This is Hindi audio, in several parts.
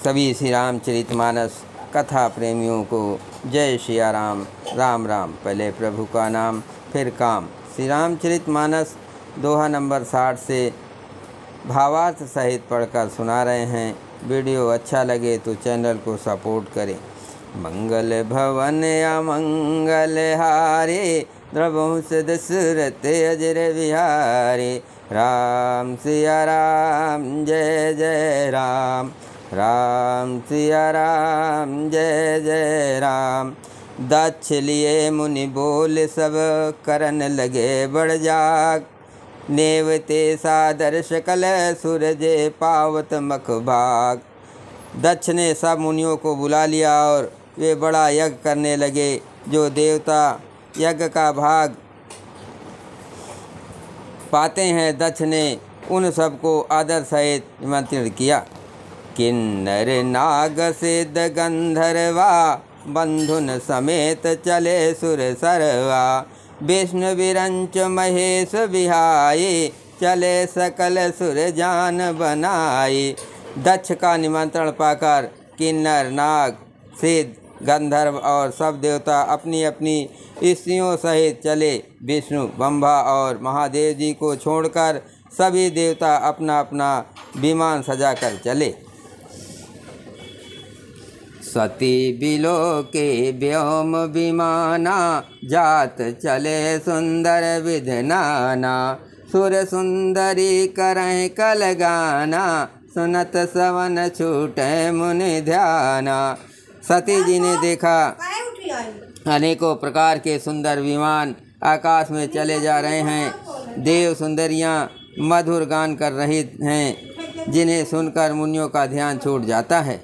सभी श्री रामचरितमानस कथा प्रेमियों को जय सिया राम। राम राम। पहले प्रभु का नाम फिर काम। श्री रामचरितमानस दोहा नंबर 60 से भावार्थ सहित पढ़कर सुना रहे हैं। वीडियो अच्छा लगे तो चैनल को सपोर्ट करें। मंगल भवन अमंगल हारे, द्रवंश दशरथ अजर विहारे। राम सिया राम जय जय राम, राम सिया राम जय जय राम। दक्ष लिए मुनि बोल सब, करन लगे बढ़ जाग। नेवते सादर सकल सूरजे, पावत मख भाग। दक्ष ने सब मुनियों को बुला लिया और वे बड़ा यज्ञ करने लगे। जो देवता यज्ञ का भाग पाते हैं, दक्ष ने उन सबको आदर सहित निमंत्रण किया। किन्नर नाग सिद्ध गंधर्वा, बंधुन समेत चले सुर सरवा। विष्णु विरंच महेश बिहाई, चले सकल सुर जान बनाई। दक्ष का निमंत्रण पाकर किन्नर नाग सिद्ध गंधर्व और सब देवता अपनी अपनी स्त्रियों सहित चले। विष्णु ब्रह्मा और महादेव जी को छोड़कर सभी देवता अपना अपना विमान सजाकर चले। सती बिलो के व्योम विमाना, जात चले सुंदर विधनाना। सुर सुंदरी करें कल गाना, सुनत सवन छूटे मुनि ध्याना। सती जी ने देखा अनेकों प्रकार के सुंदर विमान आकाश में चले जा रहे हैं। देव सुंदरियां मधुर गान कर रही हैं, जिन्हें सुनकर मुनियों का ध्यान छूट जाता है।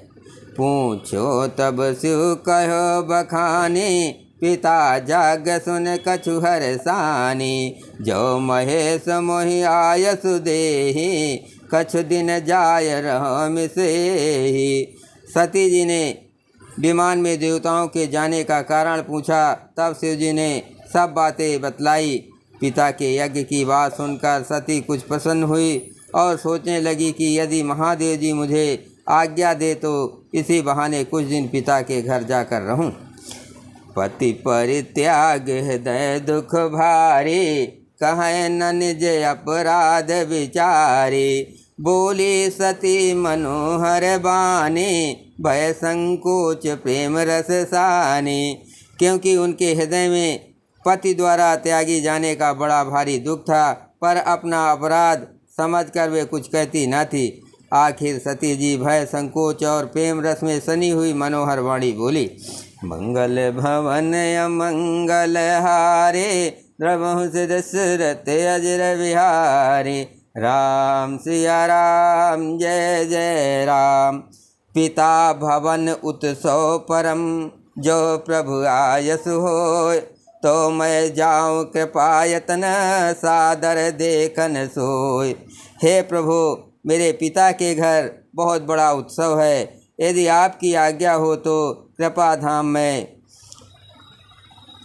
पूछो तब शिव कहो बखानी, पिता जग सुन कछु हरसानी। जो महेश मोहि आयसु देहि, कछु दिन जाय रहो मिसेहि। सती जी ने विमान में देवताओं के जाने का कारण पूछा। तब शिव जी ने सब बातें बतलाई। पिता के यज्ञ की बात सुनकर सती कुछ प्रसन्न हुई और सोचने लगी कि यदि महादेव जी मुझे आज्ञा दे तो इसी बहाने कुछ दिन पिता के घर जाकर रहूं। पति परित्याग हृदय दुख भारी, कहे न निज अपराध विचारी। बोली सती मनोहर बानी, भय संकोच प्रेम रस सानी। क्योंकि उनके हृदय में पति द्वारा त्यागी जाने का बड़ा भारी दुख था, पर अपना अपराध समझकर वे कुछ कहती न थी। आखिर सती जी भय संकोच और प्रेम रस में सनी हुई मनोहर वाणी बोली। मंगल भवन अमंगल हारे, द्रवंश दशरथ अजर विहारे। राम सिया राम जय जय राम। पिता भवन उत्सव परम, जो प्रभु आयस होय। तो मैं जाऊँ कृपायतन, सादर देखन सोय। हे प्रभु, मेरे पिता के घर बहुत बड़ा उत्सव है। यदि आपकी आज्ञा हो तो कृपा धाम में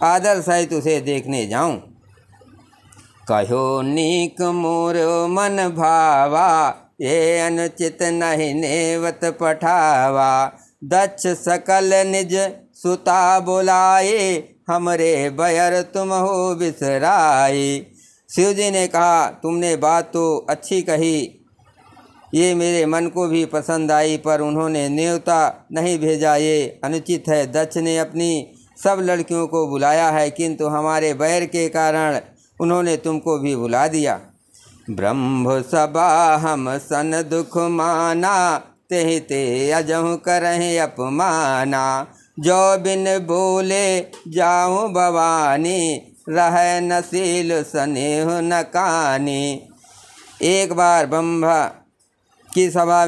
आदर सहित उसे देखने जाऊं। कहो नीक मोर मन भावा, ये अनुचित नहीं नेवत पठावा। दक्ष सकल निज सुता बुलाए, हमरे बयर तुम हो बिसराए। शिव जी ने कहा, तुमने बात तो अच्छी कही, ये मेरे मन को भी पसंद आई, पर उन्होंने न्योता नहीं भेजा, ये अनुचित है। दक्ष ने अपनी सब लड़कियों को बुलाया है, किंतु हमारे बैर के कारण उन्होंने तुमको भी बुला दिया। ब्रह्म सभा हम सन दुख माना, तेहि ते अजहु करहि अपमाना। जो बिन बोले जाऊँ भवानी, रह नसील स्नेह न कानी। एक बार ब्रह्मा की सभा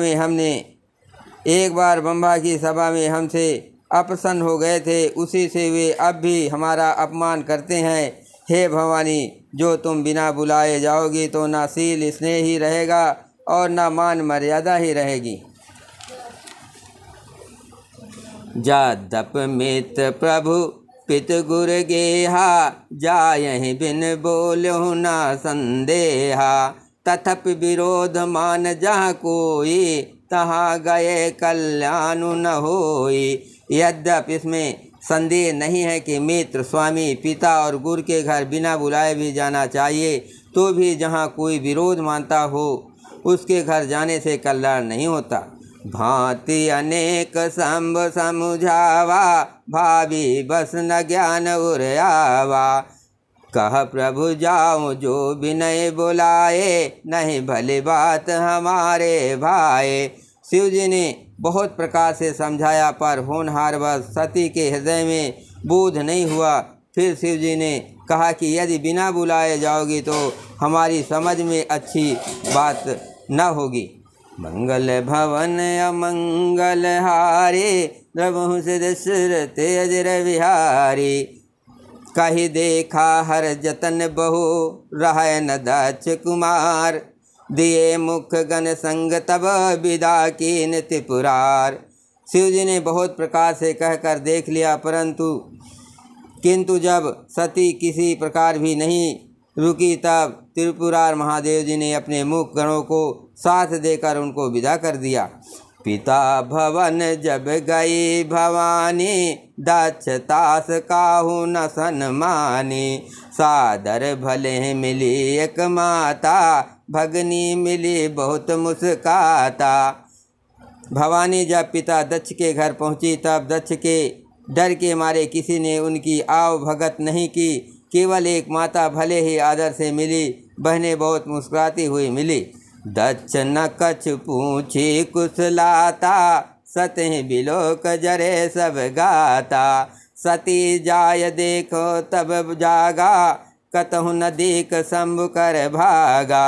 में हमसे अप्रसन्न हो गए थे, उसी से वे अब भी हमारा अपमान करते हैं। हे भवानी, जो तुम बिना बुलाए जाओगी तो ना शील स्नेह ही रहेगा और ना मान मर्यादा ही रहेगी। जादप मित प्रभु पित गुर गेहा, जायहि बिन बोलहु ना संदेहा। तथप विरोध मान जहाँ कोई, तहाँ गए कल्याण न होई। यद्यप इसमें संदेह नहीं है कि मित्र, स्वामी, पिता और गुरु के घर बिना बुलाए भी जाना चाहिए, तो भी जहाँ कोई विरोध मानता हो उसके घर जाने से कल्याण नहीं होता। भांति अनेक संभ समुझावा, भावी बस न ज्ञान उरयावा। कह प्रभु जाऊं जो विनय बुलाए, नहीं भली बात हमारे भाई। शिव जी ने बहुत प्रकार से समझाया, पर होनहार बस सती के हृदय में बोध नहीं हुआ। फिर शिव जी ने कहा कि यदि बिना बुलाए जाओगी तो हमारी समझ में अच्छी बात न होगी। मंगल भवन अमंगल हारे, द्रवहु से दशरथ अजर विहारी। कही देखा हर जतन बहु, रह न दक्ष कुमार। दिए मुख गण संग तब विदा कीन त्रिपुरार। शिव जी ने बहुत प्रकार से कहकर देख लिया, किंतु जब सती किसी प्रकार भी नहीं रुकी, तब त्रिपुरार महादेव जी ने अपने मुख गणों को साथ देकर उनको विदा कर दिया। पिता भवन जब गई भवानी, दक्ष तास काहू न सन्मानी। सादर भले मिली एक माता, भगनी मिली बहुत मुस्काता। भवानी जब पिता दक्ष के घर पहुंची, तब दक्ष के डर के मारे किसी ने उनकी आव भगत नहीं की। केवल एक माता भले ही आदर से मिली, बहनें बहुत मुस्कुराती हुई मिली। दक्ष न कछ पूछी कुशलाता, सतहि बिलोक जरे सब गाता। सती जाय देखो तब जागा, कतहु न देख शंभु कर भागा।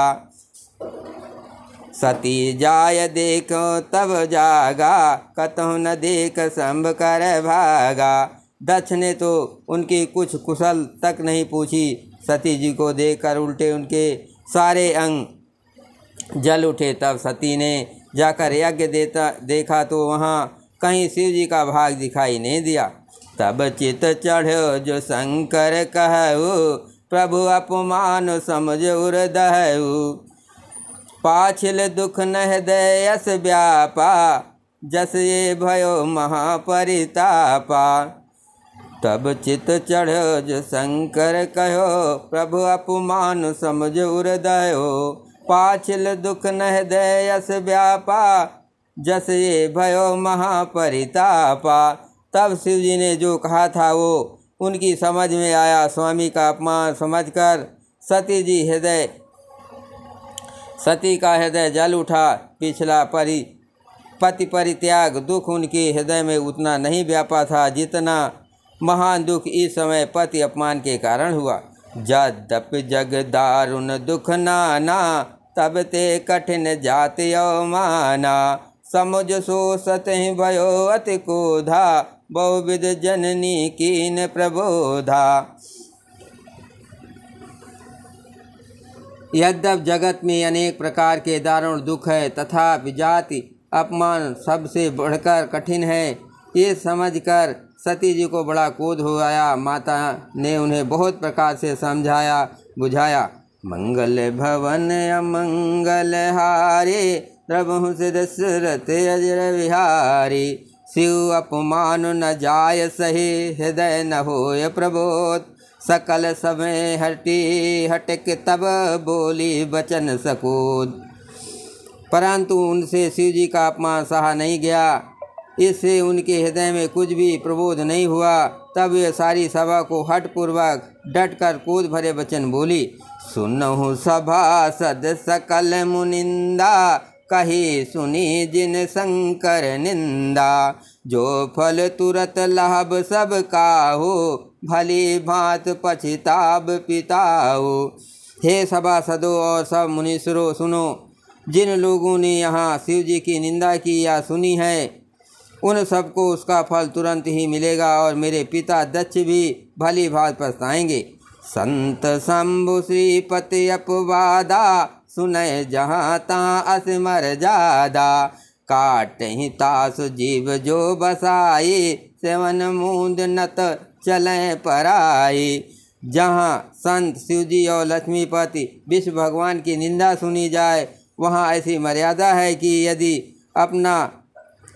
सती जाय देखो तब जागा, कतहु न देख शंभु कर भागा। दक्ष ने तो उनकी कुछ कुशल तक नहीं पूछी। सती जी को देखकर उल्टे उनके सारे अंग जल उठे। तब सती ने जाकर यज्ञ देखा तो वहाँ कहीं शिव जी का भाग दिखाई नहीं दिया। तब चित चढ़ो जो शंकर कहु, प्रभु अपमान समझ उर्दहु। पाछिल दुख न हृदय यस व्यापा, जस ये भयो महापरितापा। तब चित चढ़ो जो शंकर कहो, प्रभु अपमान समझ उर्दयो। पाछिल दुख न हृदय यस व्यापा, जस ये भयो महापरितापा। तब शिव जी ने जो कहा था वो उनकी समझ में आया। स्वामी का अपमान समझकर सती का हृदय जल उठा। पिछला पति परित्याग दुख उनके हृदय में उतना नहीं व्यापा था जितना महान दुख इस समय पति अपमान के कारण हुआ। जद्यप जग दारुण दुख नाना, तब ते कठिन जाति अवमाना। समुझ सो सतहि भयो अति क्रोधा, बहुविध जननी कीन प्रबोधा। यद्यप जगत में अनेक प्रकार के दारुण दुख है, तथापि जाति अपमान सबसे बढ़कर कठिन है, ये समझकर सती जी को बड़ा क्रोध हो आया। माता ने उन्हें बहुत प्रकार से समझाया बुझाया। मंगल भवन अमंगल हारे, द्रवहु से दशरथ अजर विहारी। शिव अपमान न जाय सही, हृदय न होय प्रबोध। सकल समय हटके तब बोली बचन सकोद। परंतु उनसे शिव जी का अपमान सहा नहीं गया, इससे उनके हृदय में कुछ भी प्रबोध नहीं हुआ। तब वे सारी सभा को हठपूर्वक डटकर क्रोध भरे वचन बोली। सुनहु सभासद सकल मुनिंदा, कही सुनी जिन शंकर निंदा। जो फल तुरत लाभ सब काहू, भली भांत पछिताब पिताऊ। हे सभासदों और सब मुनीश्वरों सुनो, जिन लोगों ने यहाँ शिव जी की निंदा की या सुनी है, उन सबको उसका फल तुरंत ही मिलेगा और मेरे पिता दक्ष भी भली भांति पछताएंगे। संत शंभु श्रीपति अपवादा, सुनय जहाँ तहाँ असमर जादा। काट ही तास जीव जो बसाई, सेवन मूंद नत चलें पराई। जहाँ संत शिवजी और लक्ष्मीपति विष्णु भगवान की निंदा सुनी जाए, वहाँ ऐसी मर्यादा है कि यदि अपना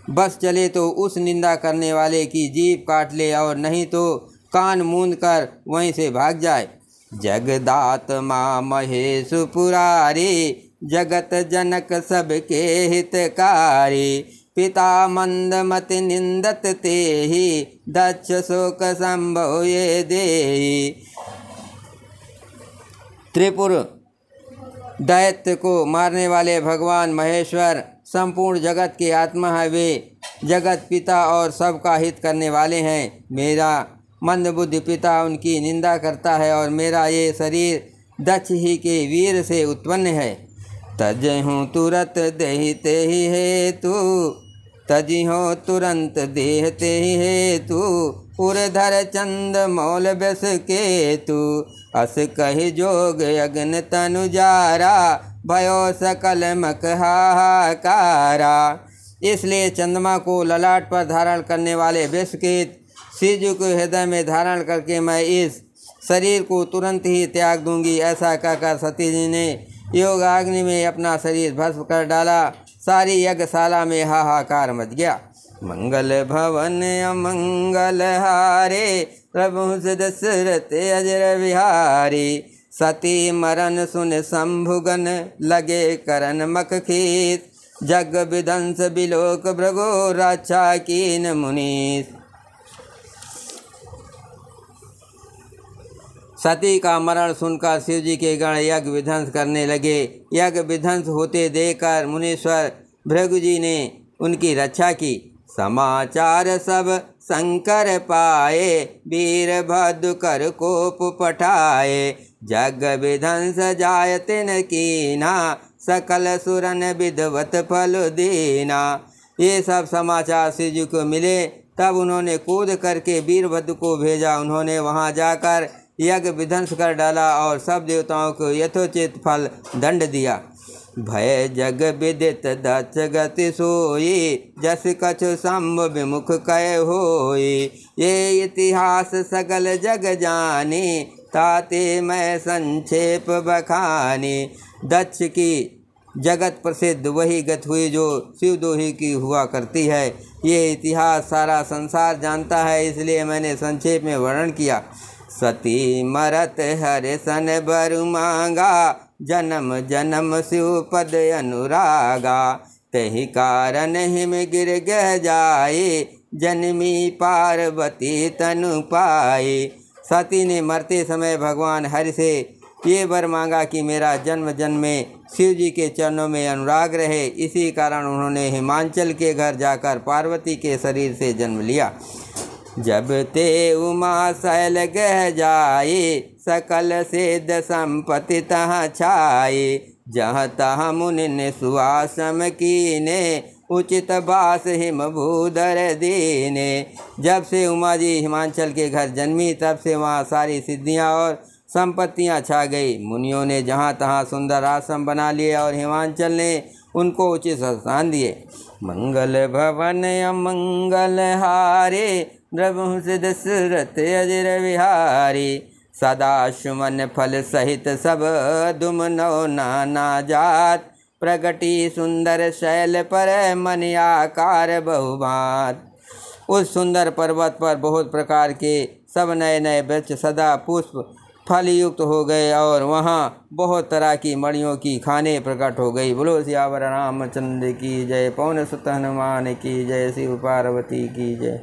बस चले तो उस निंदा करने वाले की जीभ काट ले, और नहीं तो कान मूंद कर वहीं से भाग जाए। जगदात्मा महेश पुरारी, जगत जनक सबके हितकारी। पिता मंदमति निंदत तेहि, दक्ष शोक संभव ये देहि। त्रिपुर दैत्य को मारने वाले भगवान महेश्वर संपूर्ण जगत के आत्मा है। वे जगत पिता और सबका हित करने वाले हैं। मेरा मंदबुद्धि पिता उनकी निंदा करता है, और मेरा ये शरीर दक्ष ही के वीर से उत्पन्न है। तजहूँ तुरंत देहते ही हेतु, तजिहो तुरंत देहते ही हेतु। उर्धर चंद मौल बस केतु, अस कहि जोग अग्न तनु जारा। भयो सकल मक हाहाकारा। इसलिए चंद्रमा को ललाट पर धारण करने वाले विषकेत शिवजी को हृदय में धारण करके मैं इस शरीर को तुरंत ही त्याग दूंगी। ऐसा कहकर सती जी ने योगाग्नि में अपना शरीर भस्म कर डाला। सारी यज्ञशाला में हाहाकार मच गया। मंगल भवन अमंगल हारे, प्रभु दशरथ अजर विहारी। सती मरण सुन शंभुगन, लगे करन मख खीस। जग विध्वंस बिलोक भृगो, रक्षा कीन मुनीस। सती का मरण सुनकर शिवजी के गण यज्ञ विध्वंस करने लगे। यज्ञ विध्वंस होते देखकर मुनीश्वर भृगु जी ने उनकी रक्षा की। समाचार सब शंकर पाए, वीरभद्र कर कोप पठाए। जग विध्वंस जाय तिन कीना, सकल सुरन विधवत फल दीना। ये सब समाचार शिवजी को मिले। तब उन्होंने कूद करके वीरभद्र को भेजा। उन्होंने वहां जाकर यज्ञ विध्वंस कर डाला और सब देवताओं को यथोचित फल दंड दिया। भय जग विदित दक्ष गति सोई, जस कछु शंभु विमुख कय होई। ये इतिहास सगल जग जानी, ताते मैं संक्षेप बखानी। दक्ष की जगत प्रसिद्ध वही गति हुई जो शिवदोही की हुआ करती है। ये इतिहास सारा संसार जानता है, इसलिए मैंने संक्षेप में वर्णन किया। सती मरत हरे सन बरु मांगा, जन्म जन्म शिव पद अनुरागा। तहि कारण हिम गिर गह जाए, जन्मी पार्वती तनु पाए। सती ने मरते समय भगवान हरि से ये वर मांगा कि मेरा जन्म जन्म में शिव जी के चरणों में अनुराग रहे। इसी कारण उन्होंने हिमांचल के घर जाकर पार्वती के शरीर से जन्म लिया। जब ते उमा शैल गह जाए, सकल सिद्ध संपत्ति तहाँ छाए। जहाँ तहाँ मुनि सुआसम कीने, उचित बास हिम भूधर दीने। जब से उमा जी हिमांचल के घर जन्मी, तब से वहाँ सारी सिद्धियाँ और संपत्तियाँ छा गई। मुनियों ने जहाँ तहाँ सुंदर आश्रम बना लिए और हिमांचल ने उनको उचित स्थान दिए। मंगल भवन अमंगल हारे, प्रभु दशरथ अजर विहारी। सदा सुमन फल सहित सब दुम नौ नाना जात। प्रगति सुंदर शैल पर मन आकार बहुभात। उस सुंदर पर्वत पर बहुत प्रकार के सब नए नए वृक्ष सदा पुष्प फल युक्त हो गए, और वहाँ बहुत तरह की मणियों की खानें प्रकट हो गई। बोलो सियावर रामचंद्र की जय। पवन सुत हनुमान की जय। शिव पार्वती की जय।